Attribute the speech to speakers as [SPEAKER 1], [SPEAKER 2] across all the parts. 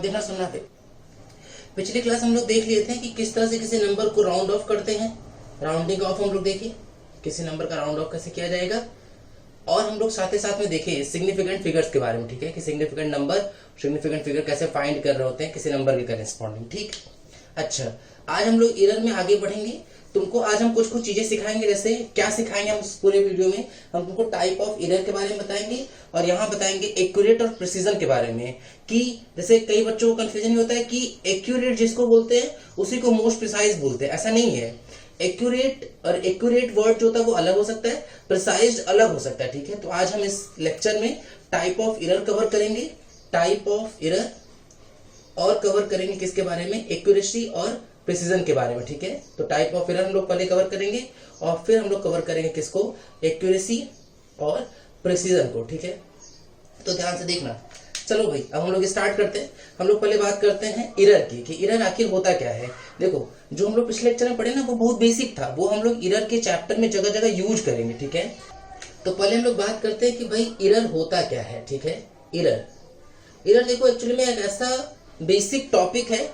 [SPEAKER 1] देखना सुनना पे। पिछली क्लास हम लोग देख लिए थे कि किस तरह से किसी नंबर को राउंड ऑफ करते हैं। राउंडिंग ऑफ हम लोग देखिए, किसी नंबर का राउंड ऑफ कैसे किया जाएगा। और हम लोग साथ ही साथ में देखे सिग्निफिकेंट फिगर्स के बारे में, ठीक है, कि सिग्निफिकेंट नंबर, सिग्निफिकेंट फिगर कैसे फाइंड कर रहे होते हैं किसी नंबर के करेस्पॉन्डिंग। ठीक, अच्छा, आज हम लोग एरर में आगे बढ़ेंगे। तुमको आज हम कुछ कुछ चीजें सिखाएंगे। जैसे क्या सिखाएंगे हम इस पूरे वीडियो में? हम तुमको टाइप ऑफ एरर के बारे में बताएंगे और यहाँ बताएंगे एक्यूरेट और प्रिसीजन के बारे में। कि जैसे कई बच्चों को कंफ्यूजन होता है कि एक्यूरेट जिसको बोलते हैं उसी को मोस्ट प्रिसाइज बोलते हैं। ऐसा नहीं है। एक्यूरेट और एक्यूरेट वर्ड जो होता है वो अलग हो सकता है, प्रिसाइज अलग हो सकता है। ठीक है, तो आज हम इस लेक्चर में टाइप ऑफ एरर कवर करेंगे, टाइप ऑफ एरर, और कवर करेंगे किसके बारे में? एक्यूरेसी और प्रिसीजन के बारे में। ठीक है, तो टाइप ऑफ एरर हम लोग पहले कवर करेंगे और फिर हम लोग कवर करेंगे किसको? एक्यूरेसी और प्रिसीजन को। ठीक है, तो ध्यान से देखना। चलो भाई, अब हम लोग स्टार्ट करते हैं। हम लोग पहले बात करते हैं एरर की, कि एरर आखिर होता क्या है। देखो, जो हम लोग पिछले लेक्चर में पढ़े ना वो बहुत बेसिक था, वो हम लोग एरर के चैप्टर में जगह जगह यूज करेंगे। ठीक है, तो पहले हम लोग बात करते हैं कि भाई एरर होता क्या है। ठीक है, एरर देखो एक्चुअली में एक ऐसा बेसिक टॉपिक है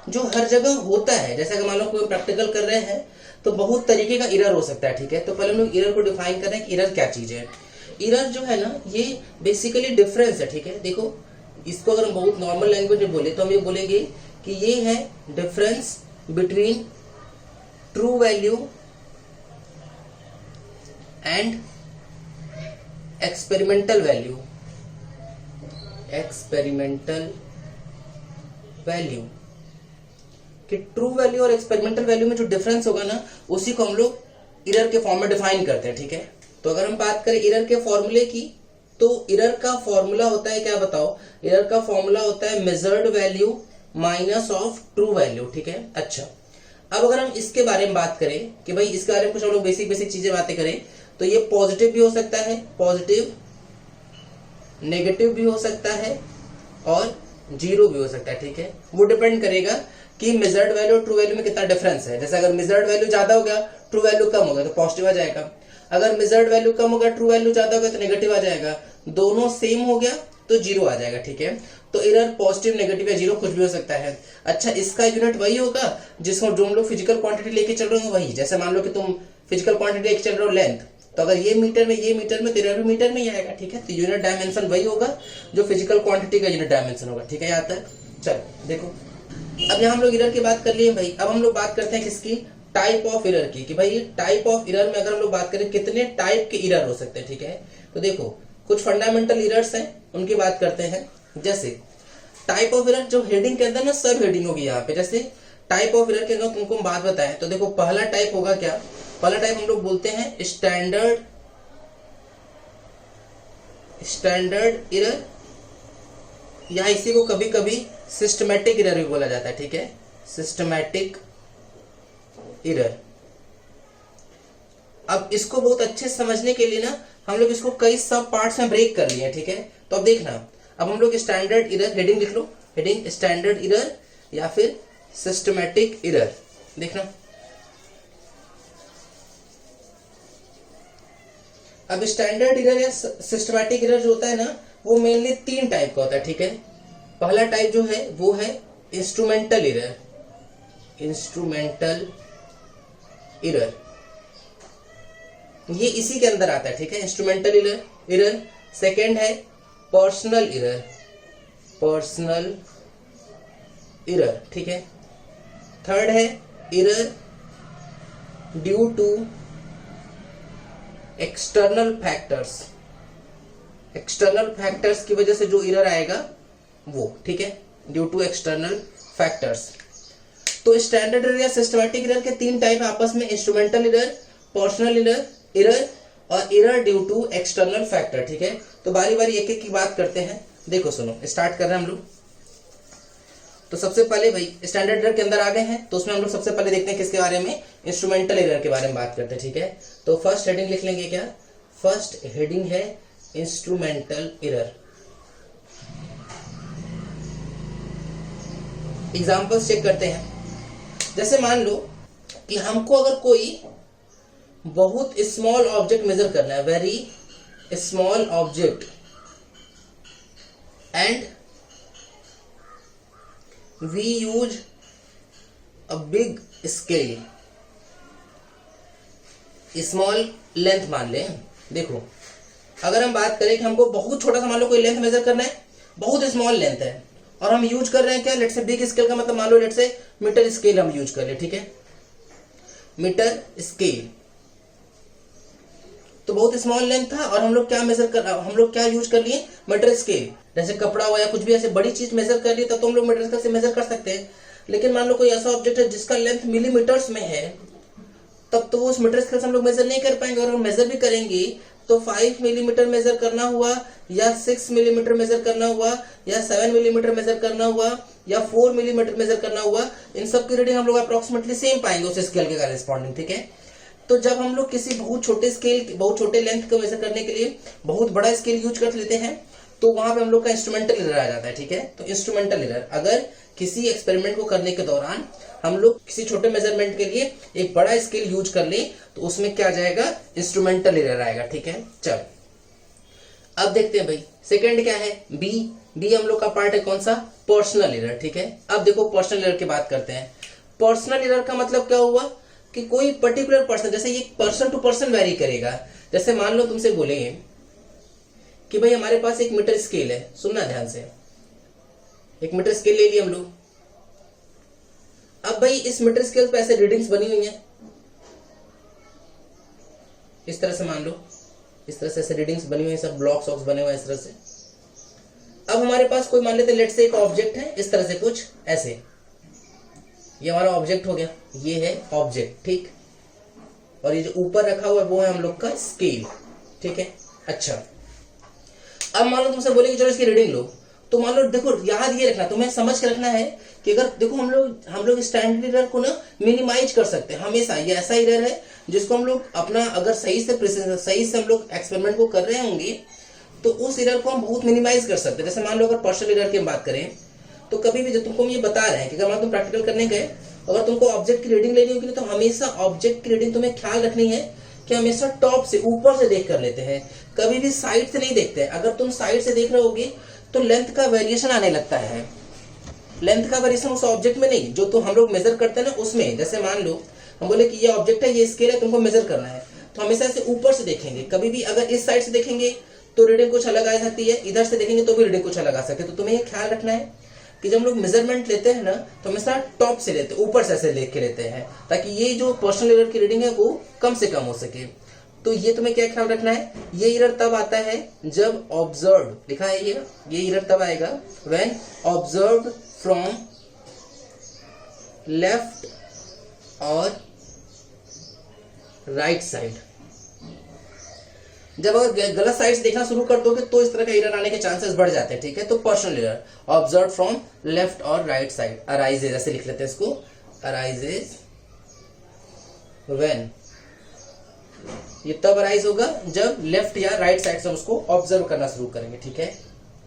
[SPEAKER 1] जो हर जगह होता है। जैसे अगर मान लो कोई प्रैक्टिकल कर रहे हैं तो बहुत तरीके का एरर हो सकता है। ठीक है, तो पहले हम लोग एरर को डिफाइन कर रहे हैं कि एरर क्या चीज है। एरर जो है ना, ये बेसिकली डिफरेंस है। ठीक है, देखो इसको अगर हम बहुत नॉर्मल लैंग्वेज में बोले तो हम ये बोलेंगे कि ये है difference between true value and experimental value. Experimental value कि ट्रू वैल्यू और एक्सपेरिमेंटल वैल्यू में जो डिफरेंस होगा ना, उसी को हम लोग एरर के फॉर्म में डिफाइन करते हैं। ठीक है, तो अगर हम बात करें एरर के फॉर्मूले की, तो एरर का फॉर्मूला होता है क्या बताओ? एरर का फॉर्मूला होता है measured value minus of true value. ठीक है, अच्छा, अब अगर हम इसके बारे में बात करें कि भाई इसके बारे में कुछ हम लोग बेसिक बेसिक चीजें बातें करें, तो ये पॉजिटिव भी हो सकता है, पॉजिटिव, नेगेटिव भी हो सकता है और जीरो भी हो सकता है। ठीक है, वो डिपेंड करेगा कि मेजर्ड वैल्यू और ट्रू वैल्यू में कितना डिफरेंस है। जैसे अगर मेजर्ड वैल्यू ज्यादा हो गया, ट्रू वैल्यू कम हो गया तो पॉजिटिव आ जाएगा। अगर मेजर्ड वैल्यू कम हो गया, ट्रू वैल्यू ज्यादा हो गया तो नेगेटिव आ जाएगा। दोनों सेम हो गया तो जीरो आ जाएगा। ठीक है, तो एरर पॉजिटिव, नेगेटिव या जीरो कुछ भी हो सकता है। अच्छा, इसका यूनिट वही होगा जिसको जो हम लोग फिजिकल क्वांटिटी लेके चल रहे हो वही। जैसे मान लो कि तुम फिजिकल क्वांटिटी लेके चल रहे हो लेंथ, तो अगर ये मीटर में तो एरर भी मीटर में ही आएगा। ठीक है, तो यूनिट डायमेंशन वही होगा जो फिजिकल क्वांटिटी का यूनिट डायमेंशन होगा। ठीक है, आता है। चलो देखो, अब यहाँ हम लोग एरर की बात कर लिए भाई। अब हम लोग बात करते हैं किसकी? टाइप ऑफ एरर की, कि भाई टाइप ऑफ एरर में अगर हम लोग बात करें कितने टाइप के एरर हो सकते हैं। ठीक है, तो देखो कुछ फंडामेंटल एरर्स हैं, उनकी बात करते हैं। जैसे टाइप ऑफ एरर जो हेडिंग के अंदर ना सब हेडिंग होगी यहाँ पे। जैसे टाइप ऑफ एरर के अगर तुमको बात बताएं तो देखो पहला टाइप होगा क्या? पहला टाइप हम लोग बोलते हैं स्टैंडर्ड एरर, या इसी को कभी कभी सिस्टमैटिक एरर भी बोला जाता है। ठीक है, सिस्टमैटिक एरर। अब इसको बहुत अच्छे से समझने के लिए ना हम लोग इसको कई सब पार्ट्स में ब्रेक कर लिए। ठीक है, तो अब देखना, अब हम लोग स्टैंडर्ड एरर, हेडिंग लिख लो, हेडिंग स्टैंडर्ड एरर या फिर सिस्टमैटिक एरर। देखना, अब स्टैंडर्ड एरर या सिस्टमैटिक एरर जो होता है ना, वो मेनली तीन टाइप का होता है। ठीक है, पहला टाइप जो है वो है इंस्ट्रूमेंटल एरर। इंस्ट्रूमेंटल एरर ये इसी के अंदर आता है। ठीक है, इंस्ट्रूमेंटल एरर। सेकंड है पर्सनल एरर, पर्सनल एरर। ठीक है, थर्ड है error due to external factors. External factors की वजह से जो एरर आएगा वो। ठीक है, ड्यू टू एक्सटर्नल फैक्टर्स। तो स्टैंडर्ड एरर या सिस्टमैटिक एरर के तीन टाइप आपस में, इंस्ट्रूमेंटल एरर, पर्सनल एरर और error due to external factor. ठीक है, तो बारी बारी एक एक की बात करते हैं। देखो सुनो, स्टार्ट कर रहे हैं हम लोग। तो सबसे पहले भाई स्टैंडर्ड एरर के अंदर आ गए हैं, तो उसमें हम लोग सबसे पहले देखते हैं किसके बारे में? इंस्ट्रूमेंटल एरर के बारे में बात करते हैं। ठीक है, तो फर्स्ट हेडिंग लिख लेंगे क्या? फर्स्ट हेडिंग है इंस्ट्रूमेंटल एरर। एग्जांपल्स चेक करते हैं। जैसे मान लो कि हमको अगर कोई बहुत स्मॉल ऑब्जेक्ट मेजर करना है, very small object, and we use a big scale, small length मान लें। देखो अगर हम बात करें कि हमको बहुत छोटा सा मान लो कोई लेंथ मेजर करना है, बहुत स्मॉल लेंथ है, और हम यूज कर रहे हैं क्या, लेट से बिग स्केल का मतलब मान लो लेट से मीटर स्केल हम यूज कर ले, ठीक है, मीटर स्केल। तो बहुत स्मॉल लेंथ था और हम लोग क्या यूज कर लिए, मीटर स्केल। जैसे कपड़ा हुआ या कुछ भी ऐसे बड़ी चीज मेजर कर लिए तब तो हम लोग मीटर स्केल से मेजर कर सकते हैं। लेकिन मान लो कोई ऐसा ऑब्जेक्ट है जिसका लेंथ मिलीमीटर्स में है, तब तो वो उस मीटर स्केल से हम लोग मेजर नहीं कर पाएंगे। और हम मेजर भी करेंगे तो 5 मिलीमीटर मेजर करना हुआ, या 6 मिलीमीटर मेजर करना हुआ, या 7 मिलीमीटर मेजर करना हुआ, या 4 मिलीमीटर मेजर करना हुआ, इन सब की रीडिंग हम लोग अप्रोक्सीमेटली सेम पाएंगे उस स्केल के करेस्पॉन्डिंग, ठीक है। तो जब हम लोग किसी बहुत छोटे लेंथ को मेजर करने के लिए बहुत बड़ा स्केल यूज कर लेते हैं, तो वहां पे हम लोग का इंस्ट्रूमेंटल एरर आ जाता है, ठीक है। तो इंस्ट्रूमेंटल एरर, अगर किसी एक्सपेरिमेंट को करने के दौरान हम लोग किसी छोटे मेजरमेंट के लिए एक बड़ा स्केल यूज कर ले तो उसमें क्या जाएगा, इंस्ट्रूमेंटल एरर आएगा, ठीक है। चल अब देखते हैं भाई सेकंड क्या है, बी हम लोग का पार्ट है कौन सा, पर्सनल एरर, ठीक है। अब देखो पर्सनल एरर की बात करते हैं। पर्सनल एरर का मतलब क्या हुआ कि कोई पर्टिकुलर पर्सन, जैसे ये पर्सन टू पर्सन वेरी करेगा। जैसे मान लो तुमसे बोले कि भाई हमारे पास एक मीटर स्केल है, सुनना ध्यान से, एक मीटर स्केल ले लिया हम लोग। अब भाई इस मीटर स्केल पे ऐसे रीडिंग्स बनी हुई हैं, इस तरह से मान लो, इस तरह से ऐसे रीडिंग्स बनी हुई हैं, सब ब्लॉक्स ऑक्स बने हुए हैं इस तरह से। अब हमारे पास कोई मान लेते लेट से एक ऑब्जेक्ट है इस तरह से कुछ ऐसे, ये हमारा ऑब्जेक्ट हो गया, ये है ऑब्जेक्ट, ठीक। और ये जो ऊपर रखा हुआ है वो है हम लोग का स्केल, ठीक है। अच्छा अब मान लो तुमसे बोले कि चलो इसकी रीडिंग लो, तो मान लो देखो याद ये रखना, तुम्हें समझ के रखना है कि अगर देखो हम लोग स्टैंडर्ड एरर को ना मिनिमाइज कर सकते हैं हमेशा। ये ऐसा एरर है जिसको हम लोग अपना अगर सही से हम लोग एक्सपेरिमेंट को कर रहे होंगे तो उस एरर को हम बहुत मिनिमाइज कर सकते हैं। जैसे मान लो अगर पर्सनल एरर की हम बात करें तो कभी भी जब तुमको हम ये बता रहे हैं कि अगर तुम प्रैक्टिकल करने गए, अगर तुमको ऑब्जेक्ट की रीडिंग लेनी होगी तो हमेशा ऑब्जेक्ट की रीडिंग तुम्हें ख्याल रखनी है कि हमेशा टॉप से ऊपर से देख कर लेते हैं, कभी भी साइड से नहीं देखते हैं। अगर तुम साइड से देख रहे होगे तो लेंथ का वेरिएशन आने लगता है, लेंथ का वेरिएशन उस ऑब्जेक्ट में नहीं जो तो हम लोग मेजर करते हैं ना उसमें। जैसे मान लो हम बोले कि ये ऑब्जेक्ट है, ये स्केल है, तुमको मेजर करना है, तो हमेशा से ऊपर से देखेंगे। कभी भी अगर इस साइड से देखेंगे तो रीडिंग कुछ अलग आ सकती है, इधर से देखेंगे तो भी रीडिंग कुछ अलग आ सकती है। तो तुम्हें ये ख्याल रखना है कि जब हम लोग मेजरमेंट लेते हैं ना तो हमेशा टॉप से लेते हैं, ऊपर से ऐसे लेके लेते हैं, ताकि ये जो पर्सनल एरर की रीडिंग है वो कम से कम हो सके। तो ये तुम्हें क्या ख्याल रखना है, ये एरर तब आता है जब ऑब्जर्व लिखा है, ये एरर तब आएगा व्हेन ऑब्जर्व फ्रॉम लेफ्ट और राइट साइड। जब अगर गलत साइड से देखना शुरू कर दोगे तो इस तरह का एरर आने के चांसेस बढ़ जाते हैं, ठीक है। तो personal error observe from left और राइट साइड अराइजेज, ऐसे लिख लेते हैं इसको, अराइजेज व्हेन, ये तब अराइज होगा जब लेफ्ट या राइट साइड से हम उसको ऑब्जर्व करना शुरू करेंगे, ठीक है।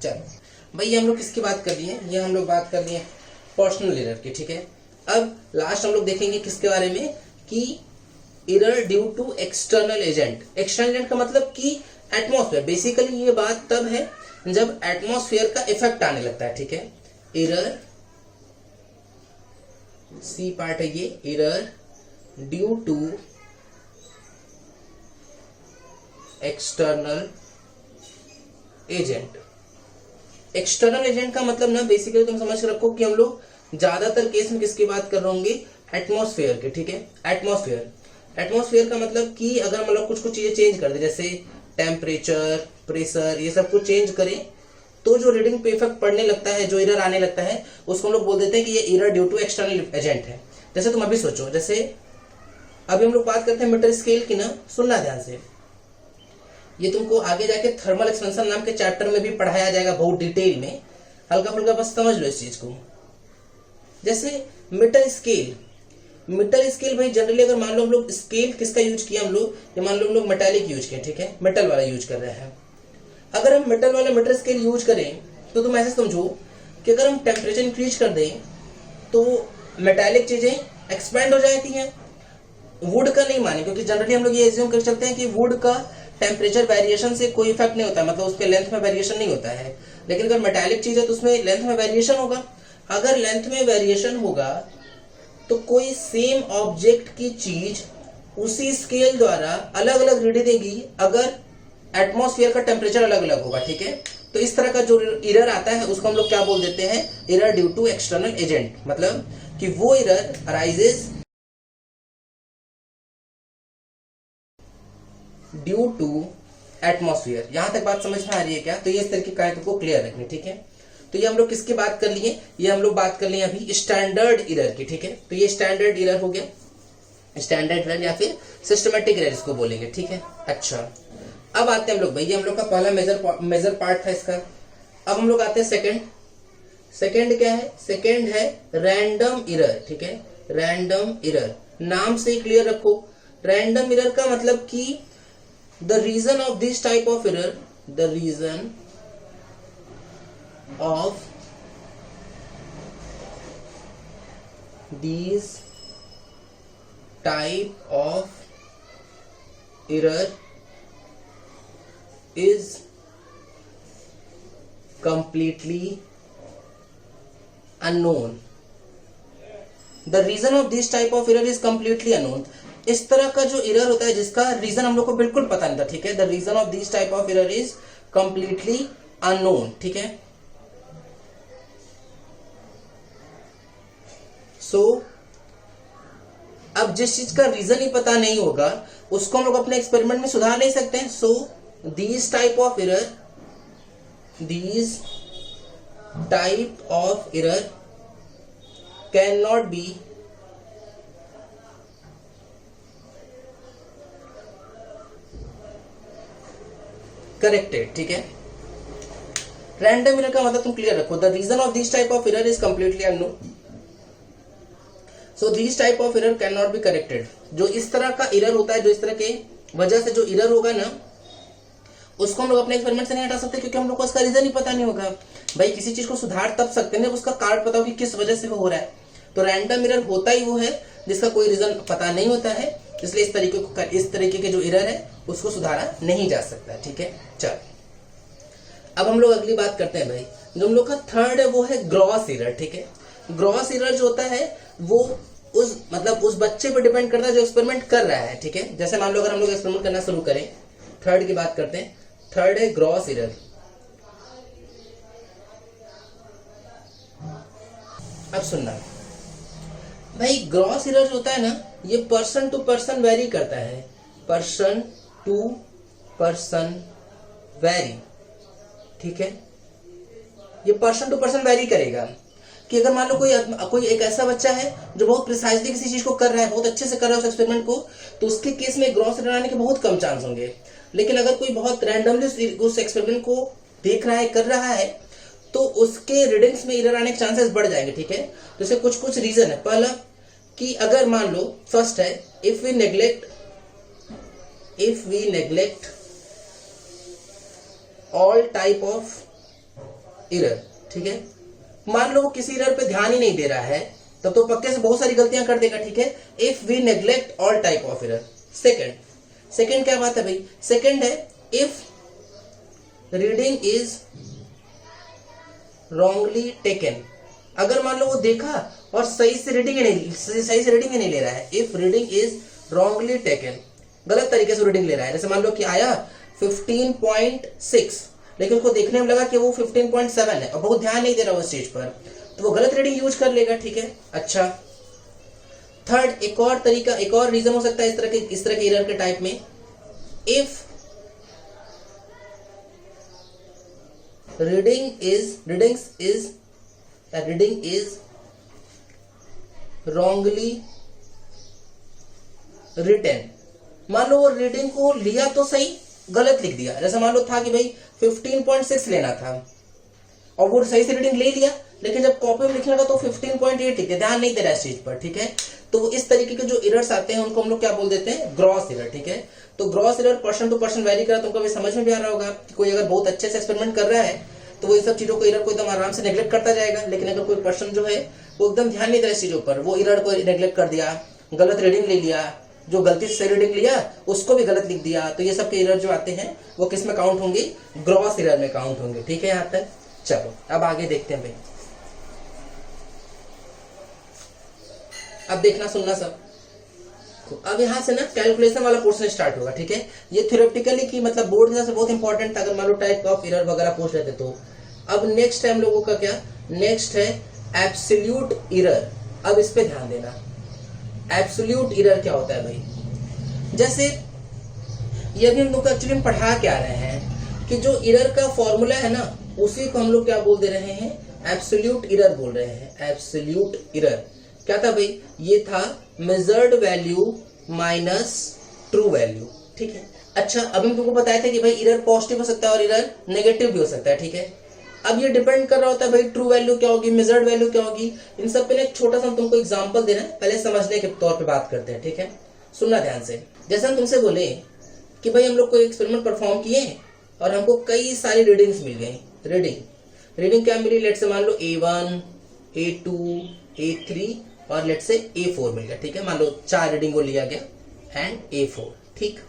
[SPEAKER 1] चलो भाई ये हम लोग किसकी बात कर लिए, ये हम लोग बात कर लिए पर्सनल एरर की, ठीक है। अब लास्ट हम लोग देखेंगे किसके बारे में, कि error due to external agent. External agent का मतलब कि एटमॉस्फेयर। बेसिकली ये बात तब है जब एटमॉस्फेयर का इफेक्ट आने लगता है, ठीक है। एरर सी पार्ट है ये, error due to external agent. External agent का मतलब ना बेसिकली तुम समझ के रखो कि हम लोग ज्यादातर केस में किसकी बात कर रहे होंगे, एटमॉस्फेयर के, ठीक है। एटमॉस्फेयर का मतलब कि अगर मतलब कुछ चीजें चेंज कर दे, जैसे टेम्परेचर, प्रेशर, ये सब कुछ चेंज करें तो जो रीडिंग पे इफेक्ट पड़ने लगता है, जो एरर आने लगता है, उसको हम लोग बोल देते हैं कि ये error due to external agent है। जैसे तुम अभी सोचो, जैसे अभी हम लोग बात करते हैं मीटर स्केल की ना, सुनना ध्यान से, ये तुमको आगे जाके थर्मल एक्सपेंशन नाम के चैप्टर में भी पढ़ाया जाएगा बहुत डिटेल में, हल्का फुल्का बस समझ लो इस चीज को। जैसे मीटर स्केल भाई जनरली अगर मान लो हम लोग स्केल किसका यूज किया हम लोग, ये मान लो हम लोग मेटालिक यूज किया, ठीक है, मेटल वाला यूज कर रहे हैं। अगर हम मेटल वाला मीटर स्केल यूज करें तो तुम ऐसे समझो कि अगर हम टेम्परेचर इंक्रीज कर दें तो मेटालिक चीजें एक्सपेंड हो जाती हैं, वुड का नहीं माने, क्योंकि जनरली हम लोग ये एज्यूम कर चलते हैं कि वुड का टेम्परेचर वेरिएशन से कोई इफेक्ट नहीं होता, मतलब उसके लेंथ में वेरिएशन नहीं होता है। लेकिन अगर मेटालिक चीज है तो उसमें लेंथ में वेरिएशन होगा। अगर लेंथ में वेरिएशन होगा तो कोई सेम ऑब्जेक्ट की चीज उसी स्केल द्वारा अलग अलग रीडिंग देगी अगर एटमॉस्फेयर का टेम्परेचर अलग अलग होगा, ठीक है। तो इस तरह का जो एरर आता है उसको हम लोग क्या बोल देते हैं, error due to external agent, मतलब कि वो error arises due to atmosphere. यहां तक बात समझ में आ रही है क्या? तो ये इस तरह की कायदों को क्लियर रखनी, ठीक है। तो ये हम लोग किसकी बात कर लिए, ये हम लोग बात कर लिए अभी स्टैंडर्ड एरर की, ठीक है। तो ये स्टैंडर्ड एरर हो गया, स्टैंडर्ड एरर या फिर सिस्टमेटिक एरर इसको बोलेंगे, ठीक है। अच्छा, अब आते हैं हम लोग, भाई ये हम लोग का पहला मेजर पार्ट था इसका। अब हम लोग आते हैं सेकंड क्या है, सेकंड है रैंडम एरर, ठीक है। रैंडम एरर नाम से क्लियर रखो। रैंडम एरर का मतलब कि the reason of this type of error, the reason of these type of error is completely unknown. The reason of this type of error is completely unknown. इस तरह का जो एरर होता है जिसका रीजन हम लोग को बिल्कुल पता नहीं था, ठीक है। The reason of this type of error is completely unknown, ठीक है। सो अब जिस चीज का रीजन ही पता नहीं होगा उसको हम लोग अपने एक्सपेरिमेंट में सुधार नहीं सकते हैं। So these type of error can not be corrected, ठीक है। रैंडम एरर का मतलब तुम क्लियर रखो, the reason of this type of error is completely unknown, so this type of error can not be corrected. जो इस तरह का एरर होता है, जो इस तरह के वजह से जो एरर होगा ना, उसको हम लोग अपने एक्सपेरिमेंट से नहीं हटा सकते क्योंकि हम लोग को उसका रीजन ही पता नहीं होगा। भाई किसी चीज को सुधार तब सकते हैं उसका कारण पता हो कि किस वजह से वो हो रहा है। तो रैंडम एरर होता ही वो है जिसका कोई रीजन पता नहीं होता है, इसलिए इस तरीके के जो एरर है उसको सुधारा नहीं जा सकता, ठीक है। चल अब हम लोग अगली बात करते हैं भाई, जो हम लोग का थर्ड है वो है ग्रॉस एरर, ठीक है। ग्रॉस एरर जो होता है वो उस बच्चे पर डिपेंड करता है जो एक्सपेरिमेंट कर रहा है, ठीक है। जैसे मान लो अगर हम लोग एक्सपेरिमेंट करना शुरू करें, थर्ड की बात करते हैं, थर्ड है ग्रॉस एरर। अब सुनना भाई, ग्रॉस एरर जो होता है ना, ये पर्सन टू पर्सन वेरी करता है, पर्सन टू पर्सन वेरी, ठीक है। ये पर्सन टू पर्सन वेरी करेगा कि अगर मान लो कोई एक ऐसा बच्चा है जो बहुत प्रिसाइजली किसी चीज को कर रहा है, बहुत अच्छे से कर रहा है उस एक्सपेरिमेंट को, तो उसके केस में ग्रॉस एरर आने के बहुत कम चांस होंगे। लेकिन अगर कोई बहुत रैंडमली उस एक्सपेरिमेंट को देख रहा है, कर रहा है, तो उसके रीडिंग्स में एरर आने के चांसेस बढ़ जाएंगे, ठीक है। तो इसके कुछ रीजन है। पहला कि अगर मान लो फर्स्ट है, if we neglect all type of error, ठीक है। मान लो वो किसी एरर पे ध्यान ही नहीं दे रहा है, तब तो पक्के से बहुत सारी गलतियां कर देगा, ठीक है। If we neglect all type of error. Second क्या बात है भाई, सेकंड है if reading is wrongly taken. अगर मान लो वो देखा और सही से रीडिंग ही नहीं ले रहा है, if reading is wrongly taken, गलत तरीके से रीडिंग ले रहा है। जैसे मान लो कि आया 15.6, लेकिन उसको देखने में लगा कि वो 15.7 है और बहुत ध्यान नहीं दे रहा उस चीज पर, तो वो गलत रीडिंग यूज कर लेगा, ठीक है। अच्छा, थर्ड एक और रीजन हो सकता है इस तरह के एरर के टाइप में, if reading is wrongly written. मान लो वो रीडिंग को लिया तो सही, गलत लिख दिया। जैसे मान लो था कि भाई 15.6 लेना था और वो सही से रीडिंग ले लिया, लेकिन जब कॉपी में लिखने लगा तो 15.8 लिख दिया, ध्यान नहीं दे रहा इस चीज पर, ठीक है। तो इस तरीके के जो एरर्स आते हैं उनको हम लोग क्या बोल देते हैं, ग्रॉस एरर, ठीक है। तो gross error person to person vary करा, तुमको भी समझ में भी आ रहा होगा कि कोई अगर बहुत अच्छे से एक्सपेरिमेंट कर रहा है तो वो इन सब चीजों को एरर को एकदम आराम से नेग्लेक्ट करता जाएगा, लेकिन अगर कोई पर्सन जो है वो एकदम ध्यान नहीं दे रहा इस चीजों पर, वो एरर को नेग्लेक्ट कर दिया, गलत रीडिंग ले लिया, जो गलती से रीडिंग लिया उसको भी गलत लिख दिया, तो ये सब के एरर जो आते हैं वो किस में काउंट होंगे, ग्रॉस एरर में काउंट होंगे, ठीक है। यहाँ तक चलो अब आगे देखते हैं भाई। अब देखना सुनना सब। अब यहाँ से ना कैलकुलेशन वाला पोर्शन स्टार्ट होगा, ठीक है। ये थ्योरेटिकली की मतलब बोर्ड के से बहुत इंपॉर्टेंट था, अगर मान लो टाइप ऑफ एरर वगैरह पूछ लेते तो। अब नेक्स्ट है हम लोगों का क्या, नेक्स्ट है एब्सोल्यूट एरर। अब इस पे ध्यान देना, एब्सोल्यूट एरर क्या होता है भाई। जैसे ये भी हम लोग एक्चुअली में पढ़ा के आ रहे हैं कि जो एरर का फॉर्मूला है ना, उसी को हम लोग क्या बोल दे रहे हैं, एब्सोल्यूट एरर बोल रहे हैं। एब्सोल्यूट एरर क्या था भाई, ये था measured value minus true value, ठीक है। अच्छा, अभी हम तुमको बताया था कि भाई एरर पॉजिटिव हो सकता है और एरर नेगेटिव भी हो सकता है, ठीक है। अब ये डिपेंड कर रहा होता है भाई ट्रू वैल्यू क्या होगी, मेजर्ड वैल्यू क्या होगी। इन सब पे एक छोटा सा हम तुमको एग्जांपल दे रहे हैं, पहले समझने के तौर पे बात करते हैं, ठीक है। सुनना ध्यान से। जैसे हम तुमसे बोले कि भाई हम लोग कोई एक्सपेरिमेंट परफॉर्म किए और हमको कई सारी रीडिंग्स मिल गई। रीडिंग क्या मिली, लेट से मान लो A1, A2, A3 और लेट से A4 मिल गया, ठीक है। मान लो 4 रीडिंग को लिया गया एंड A4, ठीक।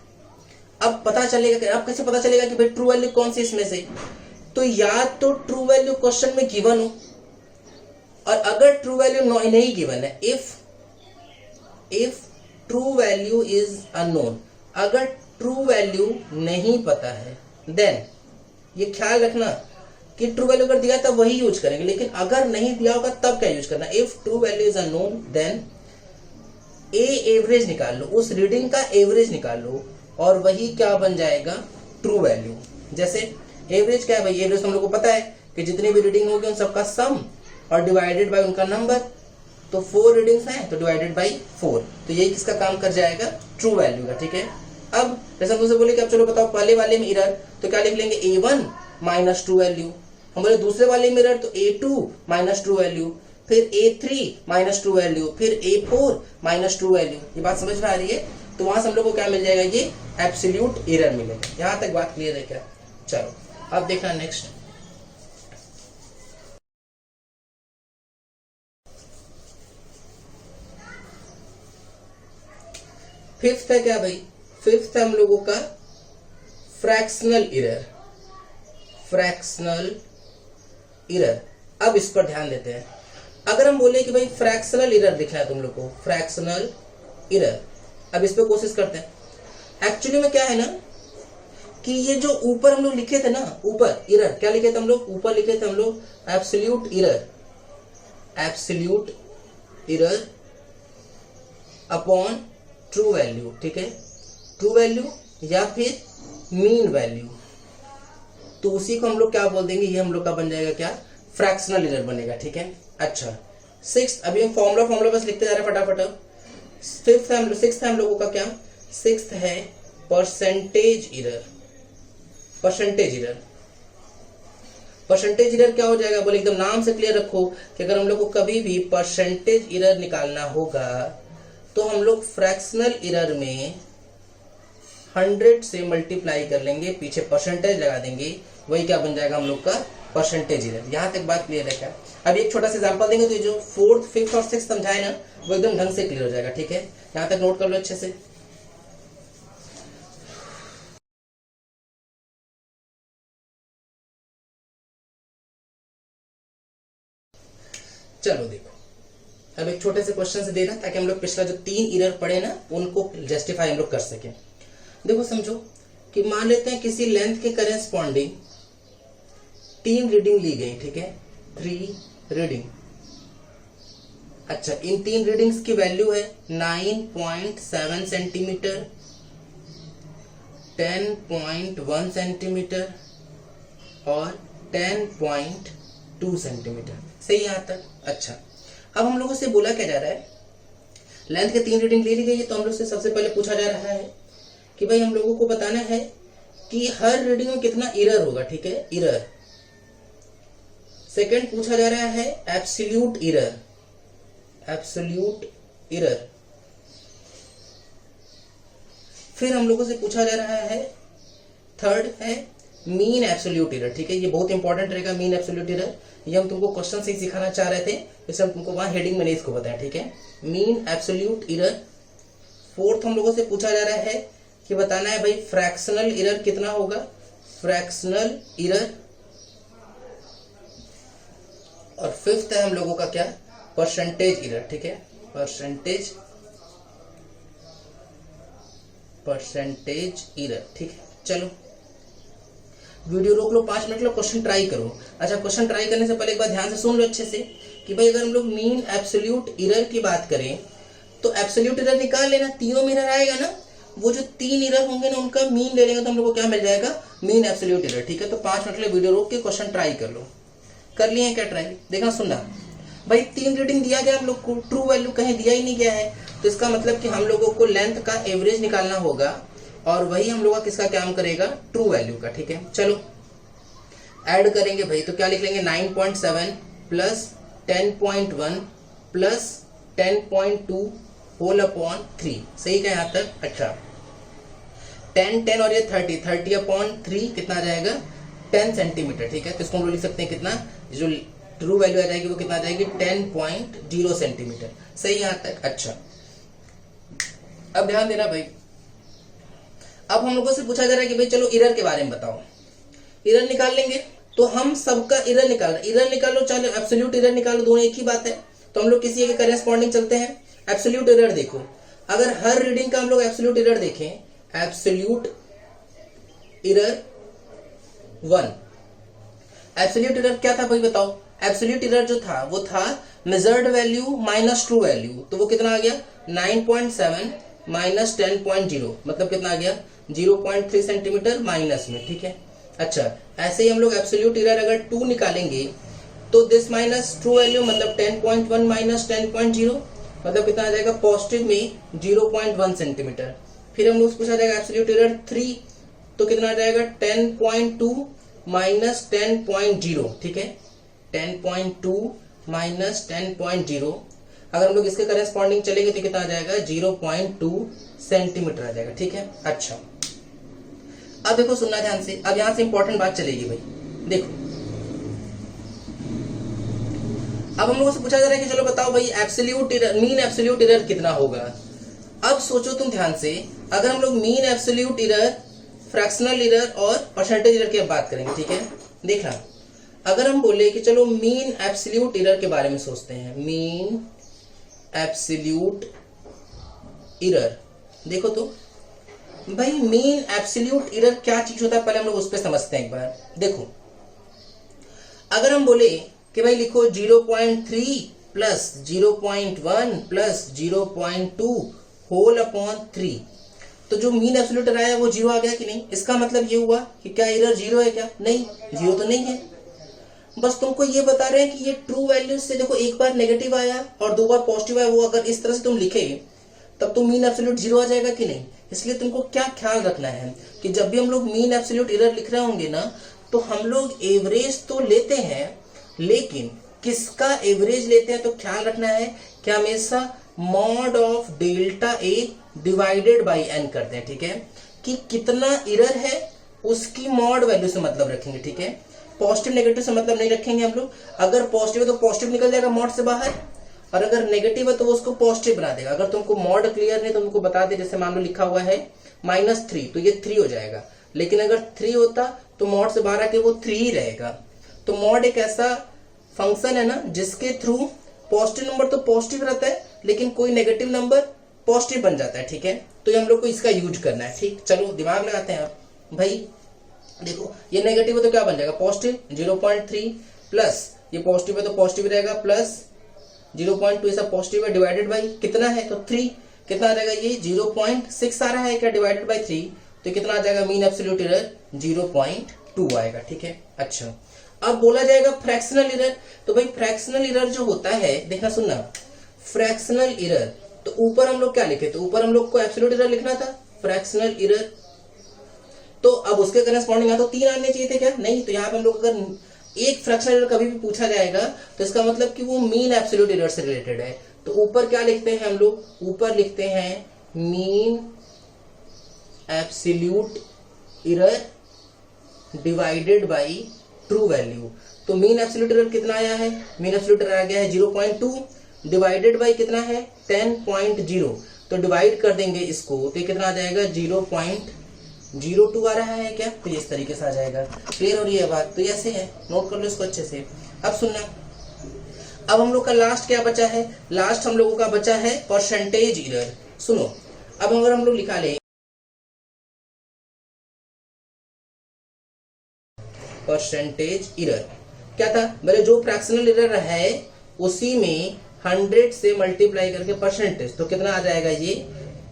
[SPEAKER 1] अब पता चलेगा, अब कैसे पता चलेगा कि भाई ट्रू वैल्यू कौन सी इसमें से, तो या तो ट्रू वैल्यू क्वेश्चन में गिवन हो, और अगर ट्रू वैल्यू नहीं गिवन है, if true value is unknown, अगर ट्रू वैल्यू नहीं पता है, देन ये ख्याल रखना कि ट्रू वैल्यू अगर दिया तब वही यूज करेंगे, लेकिन अगर नहीं दिया होगा तब क्या यूज करना। If true value is unknown then average निकाल लो, उस रीडिंग का एवरेज निकाल लो और वही क्या बन जाएगा, ट्रू वैल्यू। जैसे एवरेज क्या है भाई, एवरेज हम लोग को पता है कि जितनी भी रीडिंग होगी उन सबका सम और डिवाइडेड बाय उनका नंबर। तो 4 रीडिंग्स हैं तो डिवाइडेड बाय 4, तो यही किसका काम कर जाएगा, ट्रू वैल्यू का, ठीक है। अब जैसे हम तुमसे बोले कि अब चलो बताओ पहले वाले में एरर, तो क्या लिख लेंगे, A1 माइनस ट्रू वैल्यू। हम बोले दूसरे वाले में एरर, तो A2 माइनस ट्रू वैल्यू, फिर A3 माइनस ट्रू वैल्यू, फिर A4 माइनस ट्रू वैल्यू। ये बात समझ में आ रही है। तो वहां से हम लोग को क्या मिल जाएगा, ये एब्सोल्यूट एरर मिलेगा। यहां तक बात क्लियर है क्या। चलो अब देखना नेक्स्ट। फिफ्थ है क्या भाई, फिफ्थ है हम लोगों का फ्रैक्शनल एरर। फ्रैक्शनल एरर, अब इस पर ध्यान देते हैं। अगर हम बोले कि भाई फ्रैक्शनल एरर दिखा है तुम लोग को, फ्रैक्शनल एरर, अब इस पे कोशिश करते हैं। एक्चुअली में क्या है ना कि ये जो ऊपर हम लोग लिखे थे ना, ऊपर एरर क्या लिखे थे हम लोग, ऊपर लिखे थे हम लोग absolute error, absolute error upon true value, ठीक है। ट्रू वैल्यू या फिर मीन वैल्यू, तो उसी को हम लोग क्या बोल देंगे, ये हम लोग का बन जाएगा क्या, फ्रैक्शनल एरर बनेगा, ठीक है। अच्छा, सिक्स्थ, अभी हम फॉर्मूला बस लिखते जा रहे हैं फटाफट। सिक्स्थ है हम लोगों का क्या, सिक्स्थ है percentage error. Percentage error, percentage error क्या हो जाएगा, बोले एकदम नाम से क्लियर रखो कि अगर हम लोग को कभी भी परसेंटेज एरर निकालना होगा तो हम लोग फ्रैक्शनल एरर में 100 से मल्टीप्लाई कर लेंगे, पीछे परसेंटेज लगा देंगे, वही क्या बन जाएगा हम लोग का परसेंटेज एरर। यहां तक बात क्लियर है क्या। अब एक छोटा सा एग्जांपल देंगे तो जो 4th, 5th और 6th समझाए ना, वो एकदम ढंग से क्लियर हो जाएगा, ठीक है। यहां तक नोट कर लो अच्छे से। चलो देखो, अब एक छोटे से क्वेश्चन से देना ताकि हम लोग पिछला जो 3 एरर पढ़े ना उनको जस्टिफाई हम लोग कर सकें। देखो समझो कि मान लेते हैं किसी लेंथ के करेस्पॉन्डिंग 3 रीडिंग ली गई, ठीक है, 3 रीडिंग। अच्छा, इन 3 रीडिंग्स की वैल्यू है 9.7 सेंटीमीटर, 10.1 सेंटीमीटर और 10.2 सेंटीमीटर। सही यहां तक। अच्छा, अब हम लोगों से बोला क्या जा रहा है, लेंथ के 3 रीडिंग ले ली गई है, तो हम लोग से सबसे पहले पूछा जा रहा है कि भाई हम लोगों को बताना है कि हर रीडिंग में कितना एरर होगा, ठीक है, एरर। सेकंड पूछा जा रहा है एब्सोल्यूट एरर, एब्सोल्यूट एरर। फिर हम लोगों से पूछा जा रहा है, थर्ड है मीन एब्सोल्यूट एरर, ठीक है। ये बहुत इंपॉर्टेंट रहेगा, मीन एब्सोल्यूट एरर। ये हम तुमको क्वेश्चन से ही सिखाना चाह रहे थे, इसलिए हम तुमको वहां हेडिंग में नहीं इसको बताया, ठीक है, मीन एब्सोल्यूट एरर। फोर्थ हम लोगों से पूछा जा रहा है कि बताना है भाई फ्रैक्शनल एरर कितना होगा, फ्रैक्शनल एरर। और फिफ्थ है हम लोगों का क्या, परसेंटेज एरर, ठीक है। Percentage error. ठीक है, चलो वीडियो रोक लो, 5 मिनट लो, क्वेश्चन ट्राई करो। अच्छा, क्वेश्चन ट्राई करने से पहले एक बार ध्यान से सुन लो अच्छे से कि भाई अगर हम लोग मीन एब्सोल्यूट एरर की बात करें तो एब्सोल्यूट एरर निकाल लेना, तीनों में एरर आएगा ना, वो जो 3 एरर होंगे ना उनका मीन ले लेंगे तो हम लोग को क्या मिल जाएगा, मीन एब्सोल्यूट एरर। ठीक है, तो 5 मिनट ले वीडियो रोक के क्वेश्चन ट्राई कर लो। कर लिए क्या ट्राई, देखना सुनना भाई। 3 रीडिंग दिया गया हम लोग को, ट्रू वैल्यू कहीं दिया ही नहीं गया है, तो इसका मतलब कि हम लोगों को लेंथ का एवरेज निकालना होगा और वही हम लोग का किसका काम करेगा, ट्रू वैल्यू का। ठीक है, चलो ऐड करेंगे भाई, तो क्या लिख लेंगे 9.7 प्लस 10.1 प्लस 10.2 होल अपॉन 3। सही क्या यहाँ तक? अच्छा, 10 और ये 30 अपॉन 3 कितना आ जाएगा, 10 सेंटीमीटर। ठीक है, तो इसको हम लोग लिख सकते हैं कितना, जो ट्रू वैल्यू आ जाएगी वो कितना आ जाएगी, 10.0 सेंटीमीटर। सही यहाँ तक? अच्छा, अब ध्यान देना भाई, अब हम लोगों से पूछा जा रहा है कि भाई चलो एरर के बारे में बताओ। एरर निकाल लेंगे, तो हम सबका एरर निकालो, चाहे एब्सोल्यूट एरर निकालो, दोनों एक ही बात है। तो हम लोग किसी एक करेस्पॉन्डिंग चलते हैं। एब्सोल्यूट एरर देखो, अगर हर रीडिंग का हम लोग एब्सोल्यूट एरर देखें, एब्सोल्यूट एरर 1, एब्सोल्यूट एरर क्या था भाई बताओ? एब्सोल्यूट एरर जो था वो था measured value minus true value, तो वो कितना आ गया 9.7 माइनस 10.0, मतलब कितना आ गया 0.3 सेंटीमीटर माइनस में। ठीक है, अच्छा, ऐसे ही हम लोग एब्सोल्यूट एरर अगर 2 निकालेंगे तो दिस माइनस ट्रू वैल्यू मतलब 10.1 माइनस 10.0, मतलब कितना आ जाएगा पॉजिटिव में 0.1 सेंटीमीटर। फिर हम लोग पूछा जाएगा एब्सोल्यूट एरर 3, तो कितना आ जाएगा 10.2 माइनस 10.0। ठीक है, 10.2 माइनस 10.0, अगर हम लोग इसके करेस्पॉन्डिंग चलेंगे तो कितना आ जाएगा 0.2 सेंटीमीटर आ जाएगा। ठीक है, अच्छा, अब देखो सुनना ध्यान से, अब यहां से इंपॉर्टेंट बात चलेगी भाई। देखो अब हम लोगों से पूछा जा रहा है कि चलो बताओ भाई absolute error, mean absolute error कितना होगा। अब सोचो तुम ध्यान से, अगर हम लोग mean absolute error, fractional error और परसेंटेज एरर की बात करेंगे। ठीक है, देखना, अगर हम बोले कि चलो मीन एब्सोल्यूट एरर के बारे में सोचते हैं, मीन एब्सोल्यूट एरर, देखो तो भाई मीन एब्सोल्यूट एरर क्या चीज होता है, पहले हम लोग उस पर समझते हैं एक बार। देखो, अगर हम बोले कि भाई लिखो 0.3 प्लस 0.1 प्लस 0.2 होल अपॉन 3, तो जो मीन एब्सोल्यूट एरर आया वो 0 आ गया कि नहीं? इसका मतलब ये हुआ कि क्या एरर 0 है क्या? नहीं, 0 तो नहीं है। बस तुमको ये बता रहे हैं कि ये ट्रू वैल्यू से देखो एक बार नेगेटिव आया और 2 बार पॉजिटिव आया, वो अगर इस तरह से तुम लिखे तब तो मीन एब्सोल्यूट 0 आ जाएगा कि नहीं? इसलिए तुमको क्या ख्याल रखना है कि जब भी हम लोग मीन एब्सोल्यूट एरर लिख रहे होंगे ना, तो हम लोग एवरेज तो लेते हैं, लेकिन किसका एवरेज लेते हैं तो ख्याल रखना है कि हमेशा mod of delta A divided by N करते हैं। ठीक है, कि कितना एरर है उसकी मॉड वैल्यू से मतलब रखेंगे। ठीक है, पॉजिटिव नेगेटिव से मतलब नहीं रखेंगे हम लोग। अगर पॉजिटिव है तो पॉजिटिव निकल जाएगा मॉड से बाहर, और अगर नेगेटिव है तो वो उसको पॉजिटिव बना देगा। अगर तुमको मॉड क्लियर नहीं तो तुमको बता दे, जैसे मान लो लिखा हुआ है -3, तो ये 3 हो जाएगा, लेकिन अगर 3 होता तो मॉड से बाहर आके वो 3 ही रहेगा। तो मॉड एक ऐसा फंक्शन है ना जिसके थ्रू पॉजिटिव नंबर तो पॉजिटिव रहता है, लेकिन कोई नेगेटिव नंबर पॉजिटिव बन जाता है। ठीक है, तो ये हम लोग को इसका यूज करना है। ठीक, चलो दिमाग लगाते हैं आप भाई। देखो ये नेगेटिव है तो क्या बन जाएगा पॉजिटिव 0.3 प्लस ये पॉजिटिव है तो पॉजिटिव रहेगा प्लस 0.2 ऐसा पॉजिटिव है डिवाइडेड बाई कितना है तो 3, कितना आ जाएगा ये 0.6 आ रहा है क्या डिवाइडेड बाई 3, तो कितना आ जाएगा मीन एब्सोल्यूट एरर 0.2 आएगा। ठीक है, अच्छा, अब बोला जाएगा फ्रैक्शनल एरर। तो भाई फ्रैक्शनल एरर जो होता है, देखना सुनना, फ्रैक्शनल एरर तो ऊपर हम लोग क्या लिखे, तो ऊपर हम लोग को एब्सोल्यूट एरर लिखना था, फ्रैक्शनल एरर, तो अब उसके करेस्पॉन्डिंग तो 3 आने चाहिए थे क्या? नहीं, तो यहाँ पे हम लोग अगर एक फ्रैक्शनल एरर कभी भी पूछा जाएगा तो इसका मतलब कि वो मीन एब्सोल्यूट एरर से रिलेटेड है। तो ऊपर क्या लिखते हैं हम लोग, ऊपर लिखते हैं mean absolute error divided by true value. तो मीन एब्सोल्यूट एरर कितना आया है, मीन एब्सोल्यूट एरर आ गया है 0.2 डिवाइडेड बाई कितना है 10.0, तो डिवाइड कर देंगे इसको तो कितना आ जाएगा 0.02 आ रहा है क्या, तो इस तरीके से आ जाएगा। क्लियर हो रही है बात? तो ऐसे है, नोट कर लो इसको अच्छे से। अब सुनना, अब हम लोग का लास्ट क्या बचा है, लास्ट हम लोगों का बचा है परसेंटेज एरर। सुनो, अब अगर हम लोग निकालें परसेंटेज एरर क्या था, बोले जो फ्रैक्शनल एरर है उसी में 100 से मल्टीप्लाई करके परसेंटेज, तो कितना आ जाएगा, ये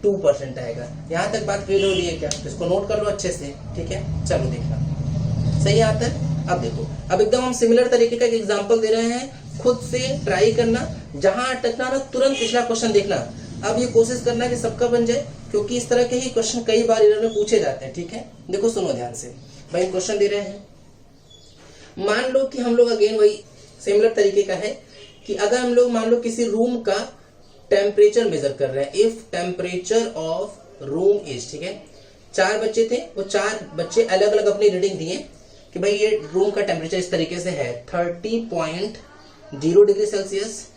[SPEAKER 1] 2% आएगा। यहां तक बात क्लियर हो रही है क्या, इसको नोट कर लो अच्छे से, ठीक है। चलो देखना सही आता है। अब देखो, अब एकदम हम सिमिलर तरीके का एक एग्जांपल दे रहे हैं, खुद से ट्राई करना, जहां अटकना ना तुरंत पिछला क्वेश्चन देखना। अब ये कोशिश करना कि सबका बन जाए, क्योंकि इस तरह के ही क्वेश्चन कई बार एरर में पूछे जाते हैं, ठीक है। देखो सुनो ध्यान से, भाई क्वेश्चन दे रहे हैं, मान लो कि हम लोग अगेन वही सिमिलर तरीके का है कि अगर हम लोग मान लो किसी रूम का टेम्परेचर मेजर कर रहे हैं, if temperature of room is, ठीक है। 4 बच्चे थे, वो 4 बच्चे अलग अलग अपनी रीडिंग दिए कि भाई ये रूम का टेम्परेचर इस तरीके से है 30.0 डिग्री सेल्सियस,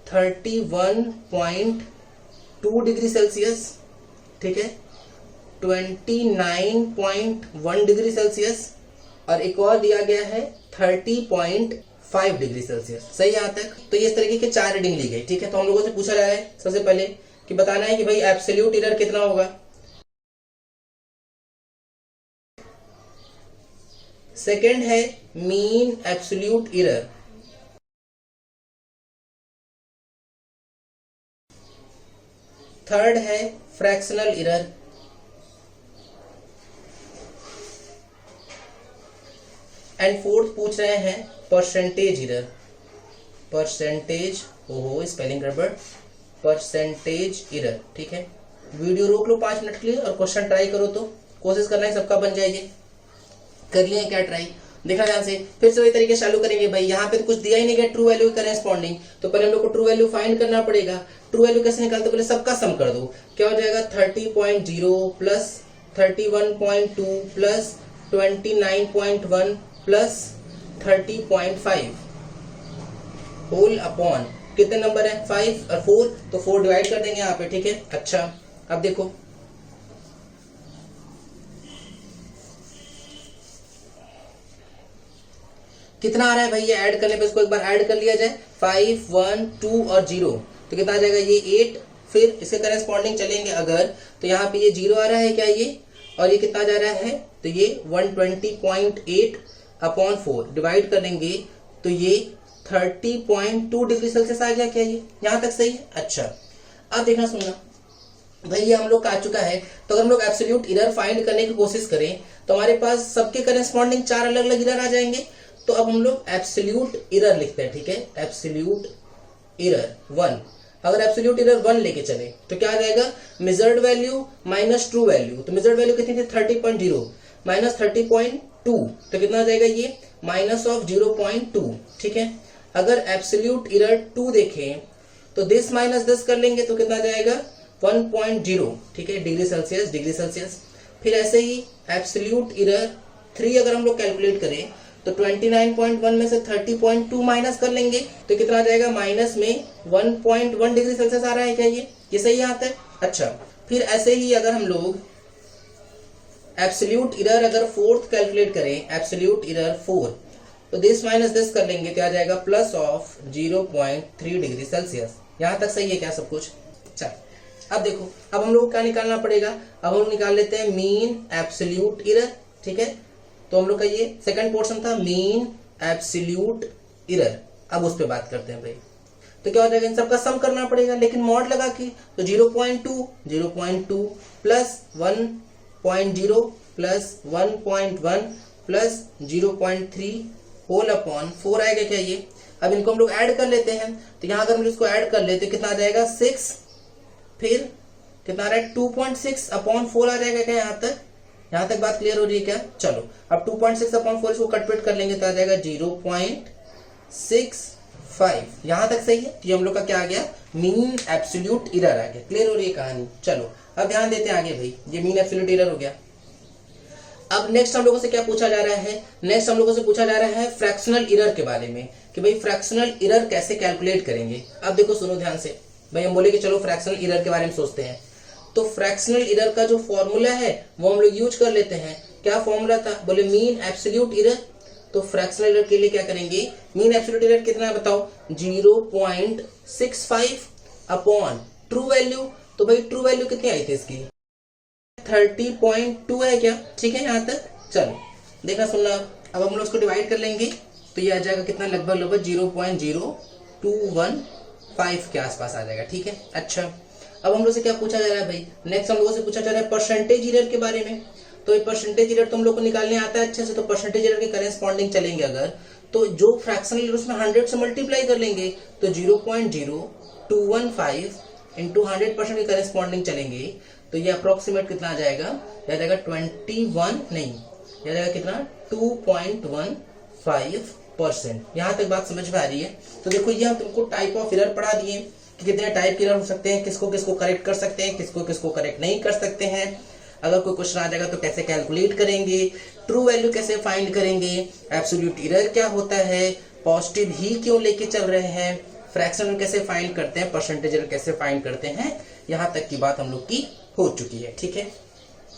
[SPEAKER 1] 31.2 डिग्री सेल्सियस, ठीक है, 29.1 डिग्री सेल्सियस, और एक और दिया गया है 30.5 डिग्री सेल्सियस। सही यहाँ तक, तो ये इस तरीके के 4 रीडिंग ली गई, ठीक है। तो हम लोगों से पूछा जा रहा है सबसे पहले कि बताना है कि भाई एब्सोल्यूट एरर कितना होगा। सेकंड है मीन एब्सोल्यूट एरर, थर्ड है फ्रैक्शनल एरर, एंड फोर्थ पूछ रहे हैं परसेंटेज एरर। परसेंटेज, ओहो स्पेलिंग गड़बड़, परसेंटेज एरर, ठीक है। वीडियो रोक लो 5 मिनट के लिए और क्वेश्चन ट्राई करो, तो कोशिश करना है सबका बन जाएगी। कर लिए क्या ट्राई, देखा ध्यान से, फिर से वही तरीके चालू करेंगे। भाई यहाँ पे तो कुछ दिया ही नहीं गया ट्रू वैल्यू करेस्पॉन्डिंग, तो पहले हम लोग को ट्रू वैल्यू फाइंड करना पड़ेगा। ट्रू वैल्यू कैसे निकालते, पहले सबका सम कर दो, क्या हो जाएगा 30.0 plus 31.2 plus 29.1 plus 30.5 whole upon, कितने नंबर है 5 और 4, तो 4 डिवाइड कर देंगे यहाँ पे, ठीक है। अच्छा अब देखो, कितना आ रहा है भाई, ये ऐड करने पे इसको एक बार ऐड कर लिया जाए, 5 1 2 और 0, तो कितना आ जाएगा ये 8। फिर इसके करेस्पॉन्डिंग चलेंगे अगर, तो यहाँ पे ये 0 आ रहा है क्या ये, और ये कितना जा रहा है, तो ये 120.8 अपॉन 4 डिवाइड करेंगे तो ये 30.2 डिग्री सेल्सियस आ गया क्या, ये यहाँ तक सही है। अच्छा अब देखना सुनना, भाई ये हम लोग का आ चुका है, तो अगर हम लोग एब्सोल्यूट एरर फाइंड करने की कोशिश करें तो हमारे पास सबके करेस्पॉन्डिंग 4 अलग अलग एरर आ जाएंगे। तो अब हम लोग एब्सोल्यूट एरर लिखते हैं, ठीक है। एब्सोल्यूट एरर 1, अगर एब्सोल्यूट एरर 1 लेके चले तो क्या आ जाएगा, measured value minus true value, तो मेजर्ड वैल्यू कितनी थी 30.0 माइनस 30.2, तो कितना आ जाएगा ये माइनस ऑफ 0.2, ठीक है। अगर एब्सोल्यूट एरर 2 देखें तो दिस माइनस दिस कर लेंगे तो कितना आ जाएगा 1.0, ठीक है, डिग्री सेल्सियस, डिग्री सेल्सियस। फिर ऐसे ही एब्सोल्यूट एरर 3 अगर हम लोग कैलकुलेट करें तो 29.1 में से 30.2 माइनस कर लेंगे तो कितना आ जाएगा, माइनस में 1.1 डिग्री सेल्सियस आ रहा है क्या, ये सही आता है। अच्छा फिर ऐसे ही अगर हम लोग एब्सोल्यूट एरर अगर 4th कैलकुलेट करें, एब्सोल्यूट एरर 4, तो दिस माइनस दिस कर लेंगे तो आ जाएगा प्लस ऑफ 0.3 डिग्री सेल्सियस। यहां तक सही है क्या सब कुछ। चल अब देखो, अब हम लोग को क्या निकालना पड़ेगा, अब हम निकाल लेते हैं मीन एब्सोल्यूट एरर, ठीक है। तो हम लोग का ये सेकंड पोर्शन था मीन एब्सोल्यूट एरर। अब उस पर बात करते हैं भाई, तो क्या हो जाएगा, इन सबका सम करना पड़ेगा, लेकिन मॉड लगा के, तो 0.2 plus 1.0 plus 1.1 plus 0.3 whole upon 4 आएगा क्या ये। अब इनको हम लोग ऐड कर लेते हैं, तो यहां अगर हम इसको ऐड कर लेते तो कितना आ जाएगा 6, फिर कितना आ रहा है 2.6 अपॉन 4 आ जाएगा क्या, यहाँ तक बात क्लियर हो रही है क्या। चलो अब 2.6 अपॉन 4 इसको कटपिट कर लेंगे तो आ जाएगा 0.65, यहाँ तक सही है। तो ये हम लोग का क्या आ गया, मीन एब्सोल्यूट एरर आ गया। क्लियर हो रही है कहानी। चलो अब ध्यान देते हैं आगे भाई, ये मीन एब्सोल्यूट एरर हो गया। अब नेक्स्ट हम लोगों से क्या पूछा जा रहा है, नेक्स्ट हम लोगों से पूछा जा रहा है फ्रैक्शनल एरर के बारे में, कि भाई फ्रैक्शनल एरर कैसे कैलकुलेट करेंगे। अब देखो सुनो ध्यान से भाई, हम बोले कि चलो फ्रैक्शनल एरर के बारे में सोचते हैं, तो फ्रैक्शनल एरर का जो फॉर्मूला है वो हम लोग यूज कर लेते हैं। क्या फॉर्मूला था, बोले मीन एब्सोल्यूट एरर तो फ्रैक्शनल एरर के लिए क्या करेंगे, मीन एब्सोल्यूट एरर कितना है बताओ, 0.65 अपॉन ट्रू वैल्यू। तो भाई ट्रू वैल्यू कितनी आई थी इसकी, 30.2 है क्या, ठीक है यहाँ तक। चलो देखना सुनना, अब हम लोग उसको डिवाइड कर लेंगे तो ये आ जाएगा कितना, लगभग 0.0215 के आसपास आ जाएगा, ठीक है। अच्छा अब हम लोग से क्या पूछा जा रहा है भाई, नेक्स्ट हम लोगों से पूछा जा रहा है परसेंटेज एरर के बारे में। तो ये परसेंटेज एरर तुम लोग को निकालने आता है अच्छे से, तो परसेंटेज एरर के करेस्पॉन्डिंग चलेंगे अगर, तो जो फ्रैक्शनल एरर उसमें 100 से मल्टीप्लाई कर लेंगे तो 0.0215 इंटू 100% के करेस्पॉन्डिंग चलेंगे, तो ये अप्रोक्सीमेट कितना आ जाएगा, यह आ जाएगा 21 नहीं, यह आ जाएगा कितना 2.15%। यहाँ तक बात समझ में आ रही है। तो देखो ये हम तुमको टाइप ऑफ एरर पढ़ा दिए कि कितने टाइप के एरर हो सकते हैं, किसको किसको करेक्ट कर सकते हैं, किसको किसको करेक्ट नहीं कर सकते हैं। अगर कोई क्वेश्चन आ जाएगा तो कैसे कैलकुलेट करेंगे, ट्रू वैल्यू कैसे फाइंड करेंगे, एब्सोल्यूट एरर क्या होता है, पॉजिटिव ही क्यों लेके चल रहे हैं, फ्रैक्शन कैसे फाइंड करते हैं, परसेंटेज एरर कैसे फाइंड करते हैं, यहाँ तक की बात हम लोग की हो चुकी है, ठीक है।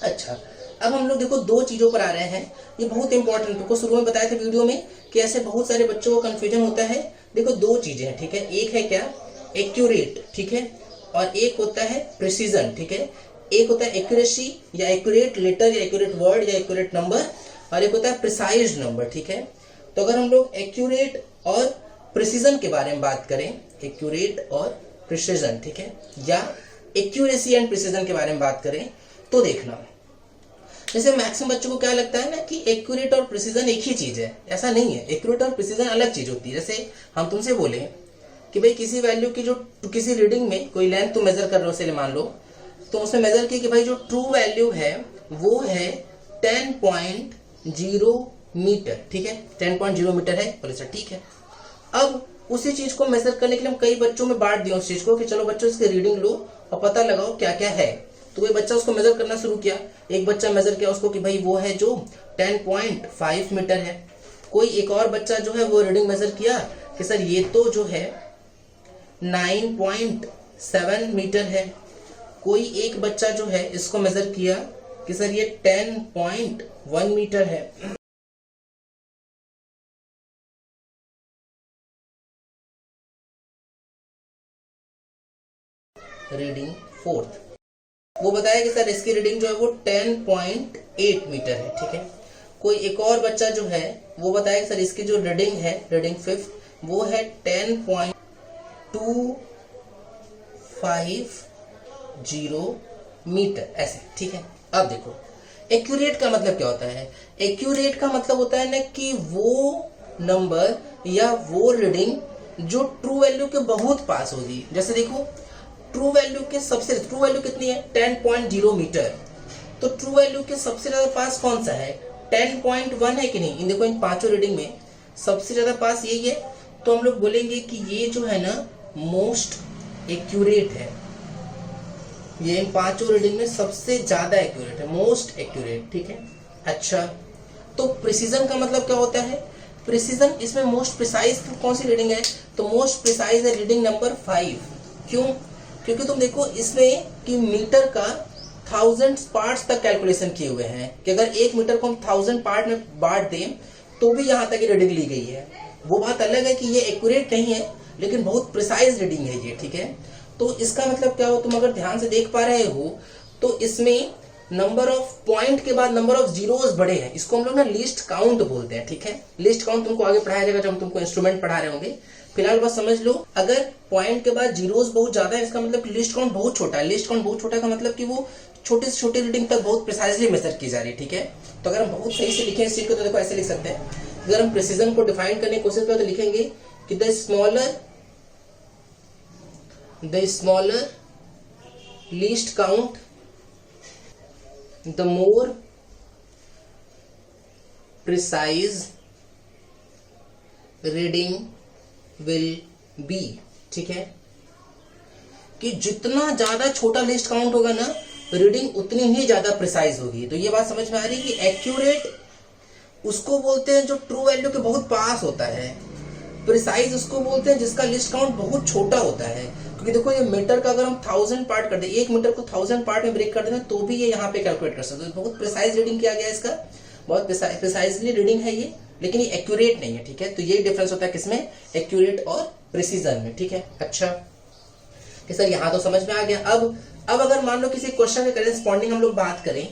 [SPEAKER 1] अच्छा अब हम लोग देखो दो चीजों पर आ रहे हैं, ये बहुत इंपॉर्टेंट, तुमको शुरू में बताया था वीडियो में कि ऐसे बहुत सारे बच्चों को कंफ्यूजन होता है। देखो दो चीजें हैं, ठीक है, एक है क्या एक्यूरेट, ठीक है, और एक होता है प्रिसीजन, ठीक है। एक होता है एक्यूरेसी या एक्यूरेट लेटर या एक्यूरेट वर्ड या एक्यूरेट नंबर, और एक होता है प्रिसाइज नंबर, ठीक है। तो अगर हम लोग एक्यूरेट और प्रिसीजन के बारे में बात करें, एक्यूरेट और प्रिसीजन, ठीक है, या एक्यूरेसी एंड प्रिसीजन के बारे में बात करें, तो देखना जैसे मैक्सिमम बच्चों को क्या लगता है ना कि एक्यूरेट और प्रिसीजन एक ही चीज है, ऐसा नहीं है। एक्यूरेट और प्रिसीजन अलग चीज होती है। जैसे हम तुमसे बोले कि भाई किसी वैल्यू की जो किसी रीडिंग में कोई लेंथ तुम मेजर कर रहे हो, उसे मान लो, तो उसमें मेजर किया कि भाई जो ट्रू वैल्यू है वो है 10.0 मीटर, ठीक है, 10.0 मीटर है, बोले सर ठीक है। अब उसी चीज को मेजर करने के लिए हम कई बच्चों में बांट दिया उस चीज को कि चलो बच्चों इसकी रीडिंग लो और पता लगाओ क्या क्या है। तो कोई बच्चा उसको मेजर करना शुरू किया, एक बच्चा मेजर किया उसको कि भाई वो है जो 10.5 मीटर है। कोई एक और बच्चा जो है वो रीडिंग मेजर किया कि सर ये तो जो है 9.7 मीटर है। कोई एक बच्चा जो है इसको मेजर किया कि सर ये 10.1 मीटर है। रीडिंग फोर्थ, वो बताया कि सर इसकी रीडिंग जो है वो 10.8 मीटर है, ठीक है। कोई एक और बच्चा जो है वो बताया कि सर इसकी जो रीडिंग है, रीडिंग फिफ्थ, वो है 10.250 मीटर, ऐसे, ठीक है। अब देखो एक्यूरेट का मतलब क्या होता है, एक्यूरेट का मतलब होता है ना कि वो नंबर या वो रीडिंग जो ट्रू वैल्यू के बहुत पास होगी। जैसे देखो ट्रू वैल्यू कितनी है 10.0 मीटर, तो ट्रू वैल्यू के सबसे ज्यादा पास कौन सा है 10.1 है कि नहीं। इन देखो इन पांचों रीडिंग में सबसे ज्यादा पास यही है, तो हम लोग बोलेंगे कि ये जो है ना मोस्ट एक्यूरेट है, ये इन पांचों रीडिंग में सबसे ज्यादा एक्यूरेट है, मोस्ट एक्यूरेट, ठीक है। अच्छा तो प्रिसीजन का मतलब क्या होता है, प्रिसीजन इसमें मोस्ट प्रिसाइज कौन सी रीडिंग है, तो मोस्ट प्रिसाइज है रीडिंग नंबर 5। क्यों, क्योंकि तुम देखो इसमें कि मीटर का 1000 पार्ट्स तक कैलकुलेशन किए हुए हैं कि अगर 1 मीटर को हम 1000 पार्ट में बांट दें तो भी यहाँ तक रीडिंग ली गई है। वो बात अलग है कि ये एक्यूरेट नहीं है लेकिन बहुत प्रिसाइज रीडिंग है ये, ठीक है। तो इसका मतलब क्या हो, तुम अगर ध्यान से देख पा रहे हो तो इसमें नंबर ऑफ पॉइंट के बाद नंबर ऑफ जीरोस बड़े हैं, इसको हम लोग ना लिस्ट काउंट बोलते हैं, ठीक है। लिस्ट काउंट तुमको आगे पढ़ाया जाएगा जब हम तुमको इंस्ट्रूमेंट पढ़ा रहे होंगे। फिलहाल बस समझ लो अगर पॉइंट के बाद जीरोस बहुत ज्यादा है इसका मतलब लिस्ट काउंट बहुत छोटा है। लिस्ट काउंट बहुत छोटा का मतलब कि वो छोटे से छोटे रीडिंग तक बहुत प्रिसाइजली मेजर की जा रही है, ठीक है। तो अगर हम बहुत सही से लिखें इस चीज को तो देखो ऐसे लिख सकते हैं, अगर हम प्रिसीजन को डिफाइन करने की कोशिश करें तो लिखेंगे कि the smaller least count the more precise reading will be, ठीक है। कि जितना ज्यादा छोटा लिस्ट काउंट होगा ना रीडिंग उतनी ही ज्यादा प्रिसाइज होगी। तो ये बात समझ में आ रही है कि एक्यूरेट उसको बोलते हैं जो ट्रू वैल्यू के बहुत पास होता है, प्रिसाइज उसको बोलते हैं जिसका लिस्ट काउंट बहुत छोटा होता है। क्योंकि देखो ये मीटर का अगर हम 1000 पार्ट कर दे, 1 मीटर को 1000 पार्ट में ब्रेक कर देना तो भी ये यहाँ पे कैलकुलेट कर सकते हो। बहुत प्रिसाइज रीडिंग किया गया इसका, बहुत प्रिसाइजली रीडिंग है ये, लेकिन ये एक्यूरेट नहीं है, ठीक है। तो ये डिफरेंस होता है किसमें, एक्यूरेट और प्रिसीजन में, ठीक है। अच्छा कि सर यहाँ तो समझ में आ गया। अब अगर मान लो किसी क्वेश्चन के करेस्पॉन्डिंग हम लोग बात करें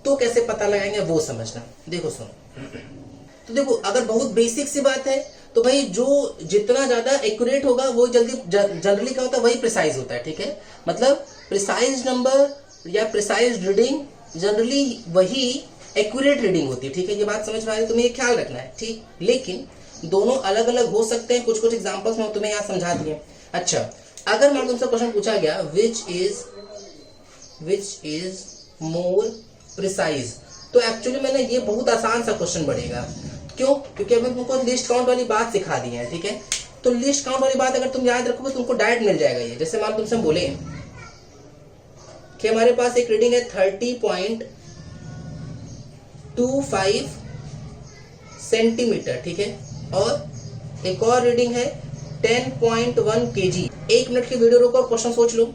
[SPEAKER 1] तो कैसे पता लगाएंगे वो समझना। देखो सुनो, तो देखो अगर बहुत बेसिक सी बात है तो भाई जो जितना ज्यादा एक्यूरेट होगा वो जल्दी जनरली क्या होता है, वही प्रिसाइज होता है, ठीक है। मतलब प्रिसाइज नंबर या प्रिसाइज रीडिंग जनरली वही एक्यूरेट रीडिंग होती है, ठीक है। ये बात समझ में आ रही है, तुम्हें ये ख्याल रखना है, ठीक। लेकिन दोनों अलग अलग हो सकते हैं, कुछ कुछ एग्जांपल्स में तुम्हें यहाँ समझा दिए। अच्छा अगर मान तुमसे क्वेश्चन पूछा गया विच इज मोर प्रिसाइज, तो एक्चुअली मैंने ये बहुत आसान सा क्वेश्चन बढ़ेगा। क्यों? क्योंकि अभी तुमको लिस्ट काउंट वाली बात सिखा दी है, ठीक है। तो लिस्ट काउंट वाली बात अगर तुम याद रखोगे तुमको डायरेक्ट मिल जाएगा ये। जैसे मान तुमसे बोले कि हमारे पास एक रीडिंग है 30.25 सेंटीमीटर, ठीक है, और एक और रीडिंग है 10.1 kg। 1 मिनट की वीडियो रोको और क्वेश्चन सोच लो।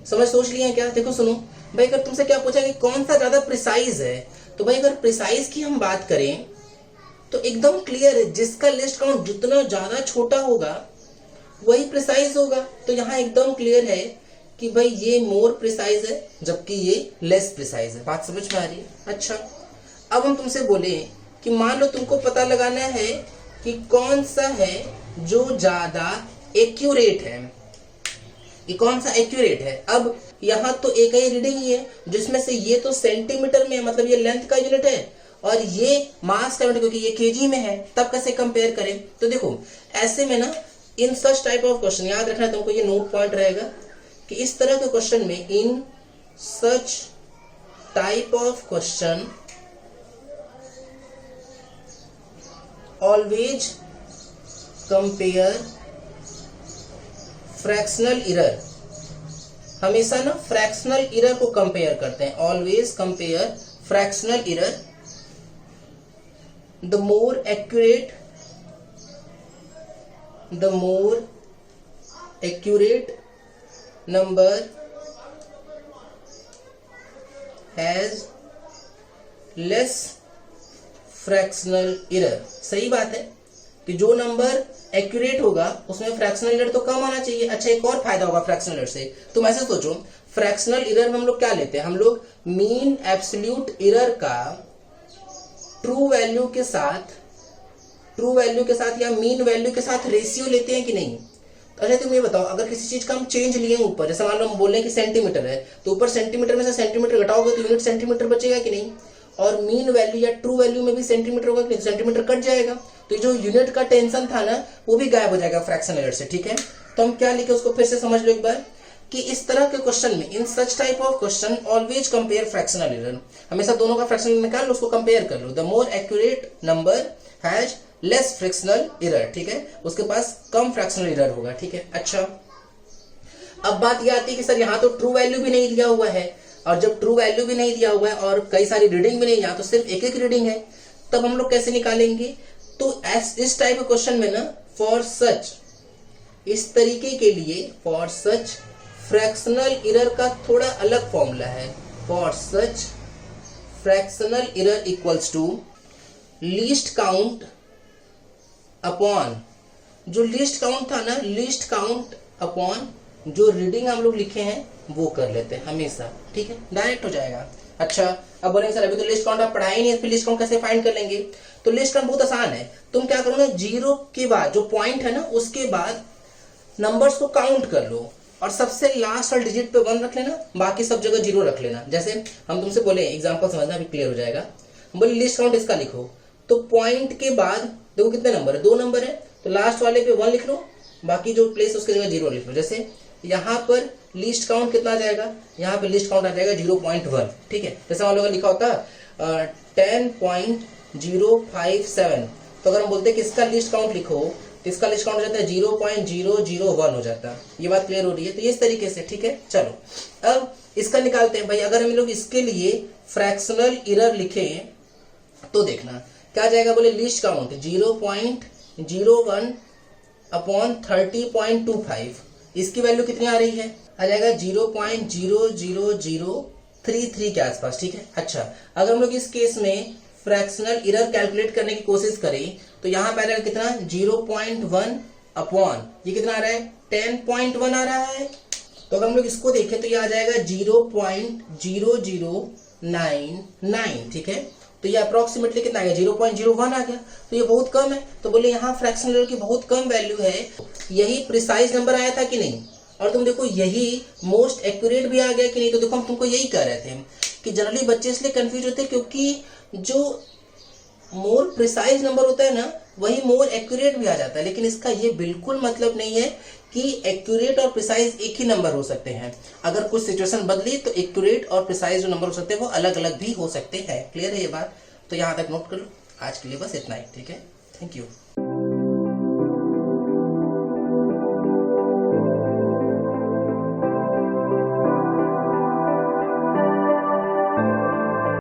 [SPEAKER 1] सोच लिया है क्या? देखो सुनो भाई, अगर तुमसे क्या पूछा कि कौन सा ज्यादा प्रिसाइज है, तो भाई अगर प्रिसाइज की हम बात करें तो एकदम क्लियर है, जिसका लिस्ट काउंट जितना ज्यादा छोटा होगा वही प्रिसाइज होगा। तो यहाँ एकदम क्लियर है कि भाई ये मोर प्रिसाइज है जबकि ये लेस प्रिसाइज है। बात समझ में आ रही है? अच्छा अब हम तुमसे बोले कि मान लो तुमको पता लगाना है कि कौन सा है जो ज्यादा एक्यूरेट है, ये कौन सा एक्यूरेट है। अब यहाँ तो एक ही रीडिंग ही है जिसमें से ये तो सेंटीमीटर में है, मतलब ये लेंथ का यूनिट है, और ये मास का यूनिट क्योंकि ये केजी में है। तब कैसे कंपेयर करें? तो देखो ऐसे में ना, इन सच टाइप ऑफ क्वेश्चन याद रखना तुमको, ये नोट पॉइंट रहेगा कि इस तरह के क्वेश्चन में, in such type of question always compare fractional error. हमेशा ना फ्रैक्शनल इरर को कंपेयर करते हैं। Always compare fractional error. The more accurate number has less fractional error. सही बात है कि जो नंबर एक्यूरेट होगा उसमें फ्रैक्शनल इरर तो कम आना चाहिए। अच्छा एक और फायदा होगा फ्रैक्शनल इरर से, तुम ऐसे सोचो, फ्रैक्शनल इरर में हम लोग क्या लेते हैं, हम लोग मीन एब्सोल्यूट इरर का ट्रू वैल्यू के साथ या मीन वैल्यू के साथ रेशियो लेते हैं कि नहीं। अच्छा तुम ये बताओ, अगर किसी चीज का हम चेंज लिए ऊपर, जैसे मान लो हम बोल रहे हैं कि सेंटीमीटर है, तो ऊपर सेंटीमीटर में से सेंटीमीटर घटाओगे तो यूनिट सेंटीमीटर बचेगा कि नहीं, और मीन वैल्यू या ट्रू वैल्यू में भी सेंटीमीटर होगा कि नहीं, सेंटीमीटर कट जाएगा। तो जो यूनिट का टेंशन था ना वो भी गायब हो जाएगा फ्रैक्शनल इरर से, ठीक है। तो हम क्या लिखे उसको फिर से समझ लो एक बार, कि इस तरह के क्वेश्चन में, in such type of question always compare fractional error. हमेशा दोनों का फ्रैक्शनल निकाल लो, उसको कंपेयर कर लो। The more accurate number has less fractional error, ठीक है, उसके पास कम फ्रैक्शनल इरर होगा, ठीक है। अच्छा अब बात यह आती है कि सर यहाँ तो ट्रू वैल्यू भी नहीं दिया हुआ है, और जब ट्रू वैल्यू भी नहीं दिया हुआ है और कई सारी रीडिंग भी नहीं, यहाँ तो सिर्फ एक एक रीडिंग है, तब हम लोग कैसे निकालेंगे। तो इस टाइप के क्वेश्चन में ना, फॉर सच, इस तरीके के लिए फॉर सच फ्रैक्शनल इरर का थोड़ा अलग फॉर्मूला है। For such fractional error equals to least count upon, जो लीस्ट काउंट था ना, लीस्ट काउंट अपॉन जो रीडिंग हम लोग लिखे हैं वो कर लेते हैं हमेशा, ठीक है, डायरेक्ट हो जाएगा। अच्छा अब बोलेंगे सर अभी तो लिस्ट काउंट आप पढ़ाई नहीं है, फिर लिस्ट काउंट कैसे फाइंड कर लेंगे। तो लिस्ट काउंट बहुत आसान है, तुम क्या करो ना, जीरो के बाद जो पॉइंट है ना उसके बाद नंबर्स को काउंट कर लो, और सबसे लास्ट वाले डिजिट पे 1 रख लेना, बाकी सब जगह 0 रख लेना। जैसे हम तुमसे बोले, एग्जांपल समझना अभी क्लियर हो जाएगा, बोले लिस्ट काउंट इसका लिखो, तो पॉइंट के बाद देखो कितने नंबर है, 2 नंबर है, तो लास्ट वाले पे 1 लिख लो, बाकी जो प्लेस उसकी जगह 0 लिख लो। जैसे यहाँ पर लिस्ट काउंट कितना आ जाएगा, यहाँ पे लिस्ट काउंट आ जाएगा 0.1, ठीक है। जैसे हम लोगों ने लिखा होता 10.057, तो अगर हम बोलते हैं कि इसका लिस्ट काउंट लिखो, तो इसका लिस्ट काउंट हो जाता है 0.001 हो जाता है। ये बात क्लियर हो रही है? तो इस तरीके से, ठीक है। चलो अब इसका निकालते हैं भाई। अगर हम लोग इसके लिए फ्रैक्शनल इरर लिखे तो देखना क्या जाएगा, बोले लिस्ट काउंट 0.01 अपॉन 30.25, इसकी वैल्यू कितनी आ रही है, आ जाएगा 0.00033 के आसपास, ठीक है। अच्छा अगर हम लोग इस केस में फ्रैक्शनल एरर कैलकुलेट करने की कोशिश करें तो यहाँ पे आ रहा है कितना 0.1 अपॉन ये कितना आ रहा है 10.1 आ रहा है। तो अगर हम लोग इसको देखें तो ये आ जाएगा 0.0099, ठीक है। तो ये अप्रोक्सीमेटली कितना आ गया 0.01 आ गया। तो ये बहुत कम है। तो बोले यहाँ फ्रैक्शनल एरर की बहुत कम वैल्यू है, यही प्रिसाइज नंबर आया था कि नहीं। और तुम देखो यही मोस्ट एक्यूरेट भी आ गया कि नहीं। तो देखो हम तुमको यही कह रहे थे कि जनरली बच्चे इसलिए कंफ्यूज होते हैं क्योंकि जो मोर प्रिसाइज नंबर होता है ना वही मोर एक्यूरेट भी आ जाता है, लेकिन इसका ये बिल्कुल मतलब नहीं है कि एक्यूरेट और प्रिसाइज एक ही नंबर हो सकते हैं। अगर कुछ सिचुएशन बदली तो एक्यूरेट और प्रिसाइज जो नंबर हो सकते हैं वो अलग अलग भी हो सकते हैं। क्लियर है ये बात? तो यहाँ तक नोट कर लो। आज के लिए बस इतना ही, ठीक है। Thank you.